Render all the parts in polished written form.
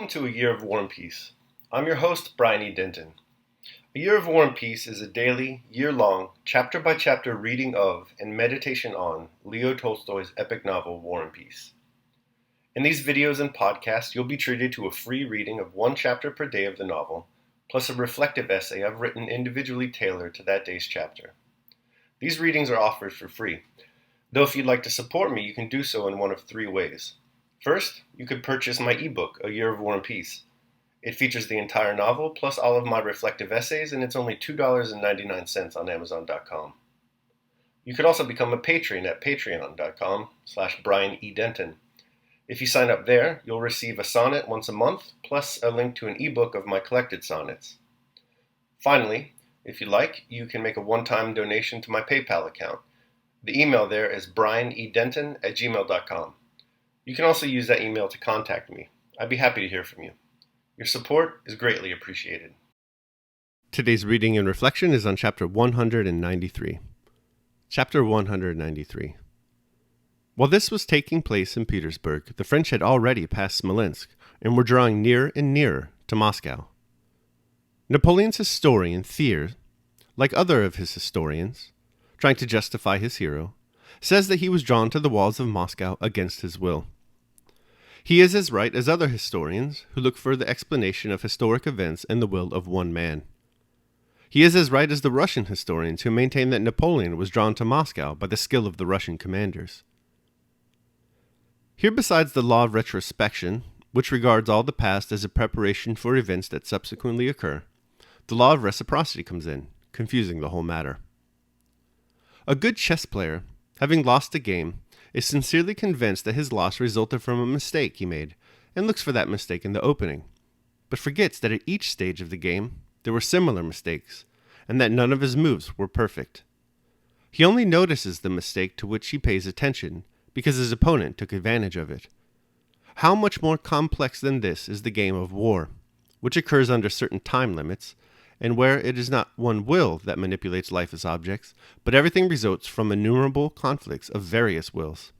Welcome to A Year of War and Peace. I'm your host, Brian E. Denton. A Year of War and Peace is a daily, year-long, chapter-by-chapter reading of and meditation on Leo Tolstoy's epic novel, War and Peace. In these videos and podcasts, you'll be treated to a free reading of one chapter per day of the novel, plus a reflective essay I've written individually tailored to that day's chapter. These readings are offered for free, though if you'd like to support me, you can do so in one of three ways. First, you could purchase my ebook, A Year of War and Peace. It features the entire novel, plus all of my reflective essays, and it's only $2.99 on Amazon.com. You could also become a patron at patreon.com/Brian E. Denton. If you sign up there, you'll receive a sonnet once a month, plus a link to an ebook of my collected sonnets. Finally, if you like, you can make a one-time donation to my PayPal account. The email there is brianedenton@gmail.com. You can also use that email to contact me. I'd be happy to hear from you. Your support is greatly appreciated. Today's reading and reflection is on chapter 193. Chapter 193. While this was taking place in Petersburg, the French had already passed Smolensk and were drawing nearer and nearer to Moscow. Napoleon's historian Thiers, like other of his historians, trying to justify his hero, says that he was drawn to the walls of Moscow against his will. He is as right as other historians who look for the explanation of historic events in the will of one man. He is as right as the Russian historians who maintain that Napoleon was drawn to Moscow by the skill of the Russian commanders. Here, besides the law of retrospection, which regards all the past as a preparation for events that subsequently occur, the law of reciprocity comes in, confusing the whole matter. A good chess player, having lost a game, is sincerely convinced that his loss resulted from a mistake he made, and looks for that mistake in the opening, but forgets that at each stage of the game there were similar mistakes, and that none of his moves were perfect. He only notices the mistake to which he pays attention, because his opponent took advantage of it. How much more complex than this is the game of war, which occurs under certain time limits, and where it is not one will that manipulates life as objects, but everything results from innumerable conflicts of various wills.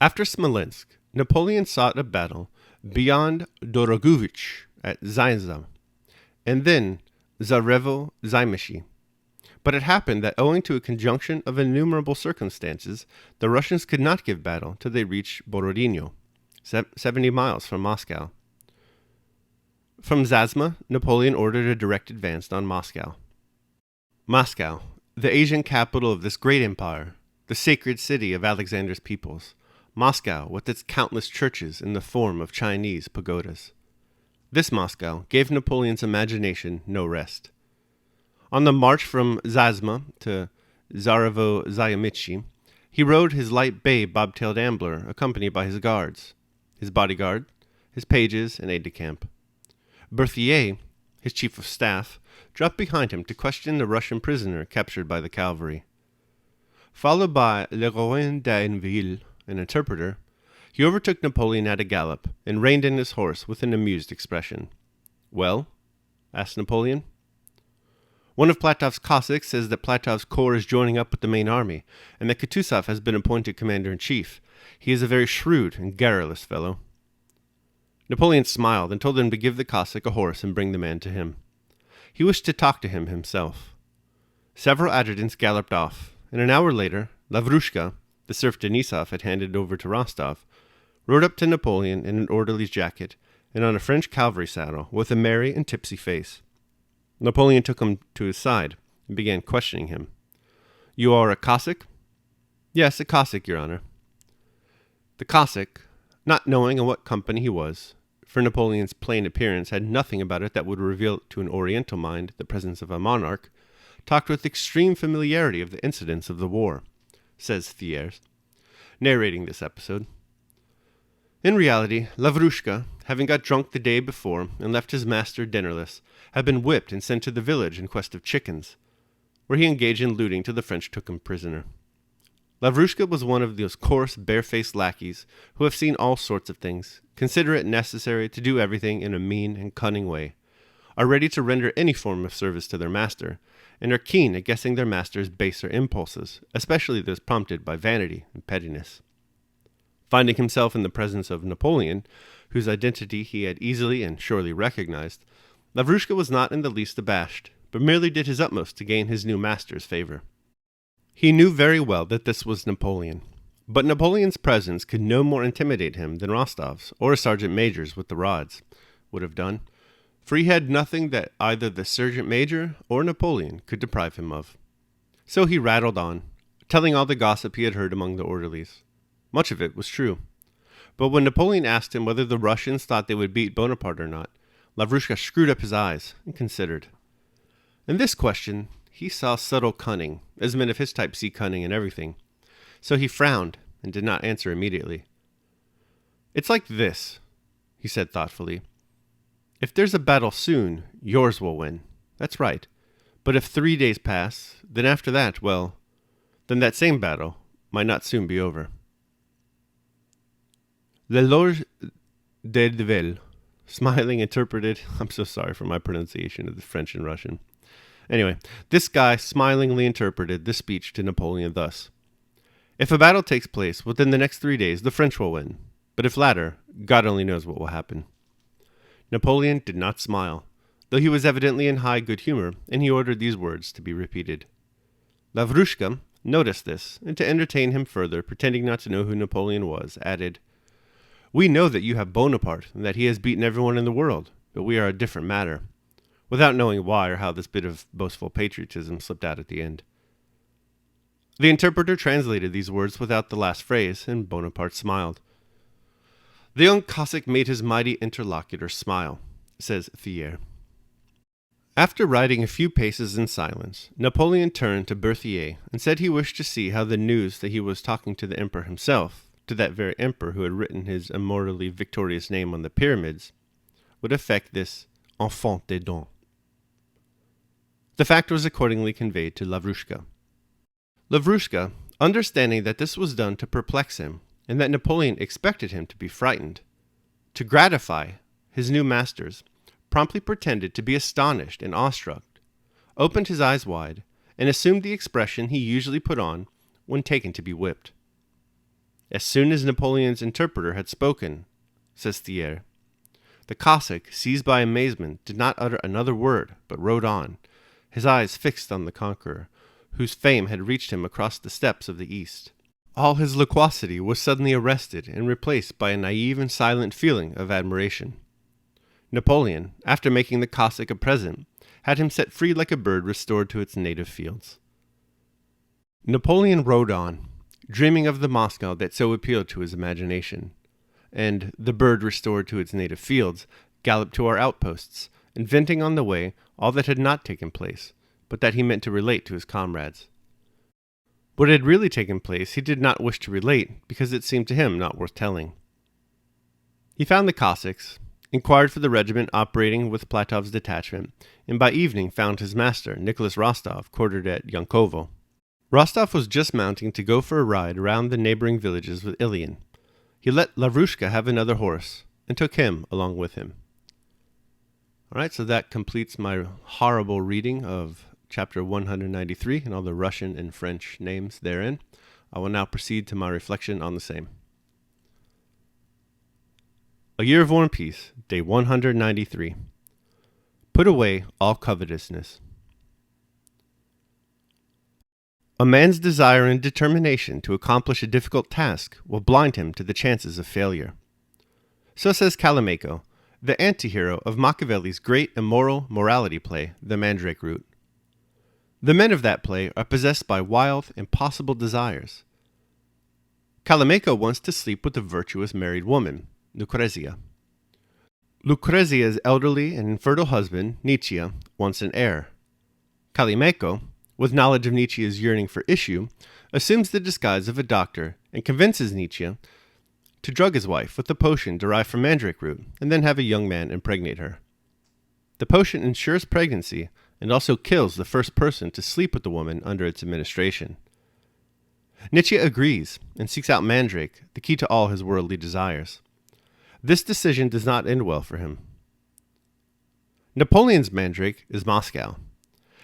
After Smolensk, Napoleon sought a battle beyond Dorogovich at Zainzam, and then Zarevo-Zaymyshy. But it happened that owing to a conjunction of innumerable circumstances, the Russians could not give battle till they reached Borodino, 70 miles from Moscow. From Zazma, Napoleon ordered a direct advance on Moscow. Moscow, the Asian capital of this great empire, the sacred city of Alexander's peoples. Moscow, with its countless churches in the form of Chinese pagodas. This Moscow gave Napoleon's imagination no rest. On the march from Zazma to Zarevo-Zaymyshy, he rode his light bay bobtailed ambler, accompanied by his guards, his bodyguard, his pages, and aide-de-camp. Berthier, his chief of staff, dropped behind him to question the Russian prisoner captured by the cavalry. Followed by Le Rouen d'Ainville, an interpreter, he overtook Napoleon at a gallop and reined in his horse with an amused expression. "Well?" asked Napoleon. One of Platov's Cossacks says that Platov's corps is joining up with the main army, and that Kutuzov has been appointed commander-in-chief. He is a very shrewd and garrulous fellow. Napoleon smiled and told him to give the Cossack a horse and bring the man to him. He wished to talk to him himself. Several adjutants galloped off, and an hour later, Lavrushka, the serf Denisov had handed over to Rostov, rode up to Napoleon in an orderly's jacket and on a French cavalry saddle with a merry and tipsy face. Napoleon took him to his side and began questioning him. "You are a Cossack?" "Yes, a Cossack, Your Honor." The Cossack, not knowing in what company he was, for Napoleon's plain appearance had nothing about it that would reveal to an Oriental mind the presence of a monarch, talked with extreme familiarity of the incidents of the war, says Thiers, narrating this episode. In reality, Lavrushka, having got drunk the day before and left his master dinnerless, had been whipped and sent to the village in quest of chickens, where he engaged in looting till the French took him prisoner. Lavrushka was one of those coarse, barefaced lackeys who have seen all sorts of things, consider it necessary to do everything in a mean and cunning way, are ready to render any form of service to their master, and are keen at guessing their master's baser impulses, especially those prompted by vanity and pettiness. Finding himself in the presence of Napoleon, whose identity he had easily and surely recognized, Lavrushka was not in the least abashed, but merely did his utmost to gain his new master's favor. He knew very well that this was Napoleon, but Napoleon's presence could no more intimidate him than Rostov's or a sergeant major's with the rods would have done, for he had nothing that either the sergeant major or Napoleon could deprive him of. So he rattled on, telling all the gossip he had heard among the orderlies. Much of it was true. But when Napoleon asked him whether the Russians thought they would beat Bonaparte or not, Lavrushka screwed up his eyes and considered. In this question, he saw subtle cunning, as men of his type see cunning in everything. So he frowned and did not answer immediately. "It's like this," he said thoughtfully. "If there's a battle soon, yours will win. That's right. But if 3 days pass, then after that, well, then that same battle might not soon be over." Le Loge de Deville, smiling, interpreted. I'm so sorry for my pronunciation of the French and Russian. Anyway, this guy smilingly interpreted this speech to Napoleon thus: "If a battle takes place within the next 3 days, the French will win. But if latter, God only knows what will happen." Napoleon did not smile, though he was evidently in high good humor, and he ordered these words to be repeated. Lavrushka noticed this, and to entertain him further, pretending not to know who Napoleon was, added, "We know that you have Bonaparte, and that he has beaten everyone in the world, but we are a different matter," without knowing why or how this bit of boastful patriotism slipped out at the end. The interpreter translated these words without the last phrase, and Bonaparte smiled. "The young Cossack made his mighty interlocutor smile," says Thiers. After riding a few paces in silence, Napoleon turned to Berthier and said he wished to see how the news that he was talking to the emperor himself, to that very emperor who had written his immortally victorious name on the pyramids, would affect this enfant des dons. The fact was accordingly conveyed to Lavrushka. Lavrushka, understanding that this was done to perplex him, and that Napoleon expected him to be frightened, to gratify his new masters, promptly pretended to be astonished and awestruck, opened his eyes wide, and assumed the expression he usually put on when taken to be whipped. As soon as Napoleon's interpreter had spoken, says Thiers, the Cossack, seized by amazement, did not utter another word, but rode on, his eyes fixed on the conqueror, whose fame had reached him across the steppes of the East. All his loquacity was suddenly arrested and replaced by a naive and silent feeling of admiration. Napoleon, after making the Cossack a present, had him set free like a bird restored to its native fields. Napoleon rode on, dreaming of the Moscow that so appealed to his imagination, and, the bird restored to its native fields, galloped to our outposts, inventing on the way all that had not taken place, but that he meant to relate to his comrades. What had really taken place he did not wish to relate, because it seemed to him not worth telling. He found the Cossacks, inquired for the regiment operating with Platov's detachment, and by evening found his master, Nicholas Rostov, quartered at Yankovo. Rostov was just mounting to go for a ride around the neighboring villages with Ilian. He let Lavrushka have another horse, and took him along with him. All right, so that completes my horrible reading of chapter 193 and all the Russian and French names therein. I will now proceed to my reflection on the same. A Year of War and Peace, day 193. Put away all covetousness. A man's desire and determination to accomplish a difficult task will blind him to the chances of failure. So says Callimaco, the anti-hero of Machiavelli's great immoral morality play, The Mandrake Root. The men of that play are possessed by wild, impossible desires. Callimaco wants to sleep with a virtuous married woman, Lucrezia. Lucrezia's elderly and infertile husband, Nietzsche, wants an heir. Callimaco, with knowledge of Nietzsche's yearning for issue, assumes the disguise of a doctor and convinces Nietzsche to drug his wife with a potion derived from mandrake root and then have a young man impregnate her. The potion ensures pregnancy and also kills the first person to sleep with the woman under its administration. Nietzsche agrees and seeks out mandrake, the key to all his worldly desires. This decision does not end well for him. Napoleon's mandrake is Moscow.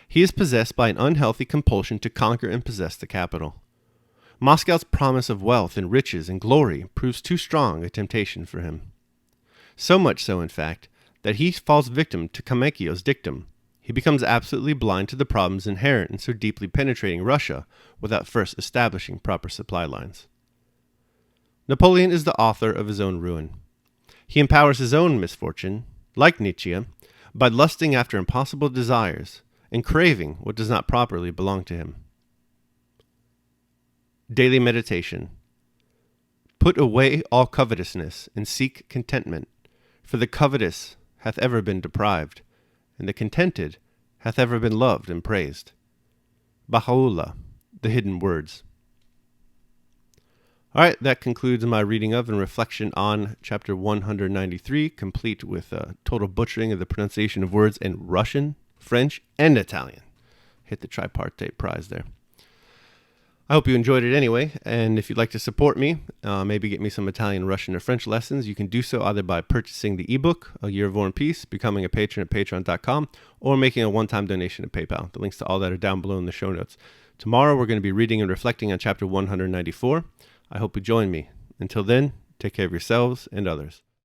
He is possessed by an unhealthy compulsion to conquer and possess the capital. Moscow's promise of wealth and riches and glory proves too strong a temptation for him. So much so, in fact, that he falls victim to Kamekio's dictum. He becomes absolutely blind to the problems inherent in so deeply penetrating Russia without first establishing proper supply lines. Napoleon is the author of his own ruin. He empowers his own misfortune, like Nietzsche, by lusting after impossible desires and craving what does not properly belong to him. Daily meditation. Put away all covetousness and seek contentment, for the covetous hath ever been deprived, and the contented hath ever been loved and praised. Bahá'u'lláh, The Hidden Words. All right, that concludes my reading of and reflection on chapter 193, complete with a total butchering of the pronunciation of words in Russian, French, and Italian. Hit the tripartite prize there. I hope you enjoyed it anyway, and if you'd like to support me, maybe get me some Italian, Russian, or French lessons, you can do so either by purchasing the ebook, A Year of War and Peace, becoming a patron at patreon.com, or making a one-time donation at PayPal. The links to all that are down below in the show notes. Tomorrow, we're going to be reading and reflecting on chapter 194. I hope you join me. Until then, take care of yourselves and others.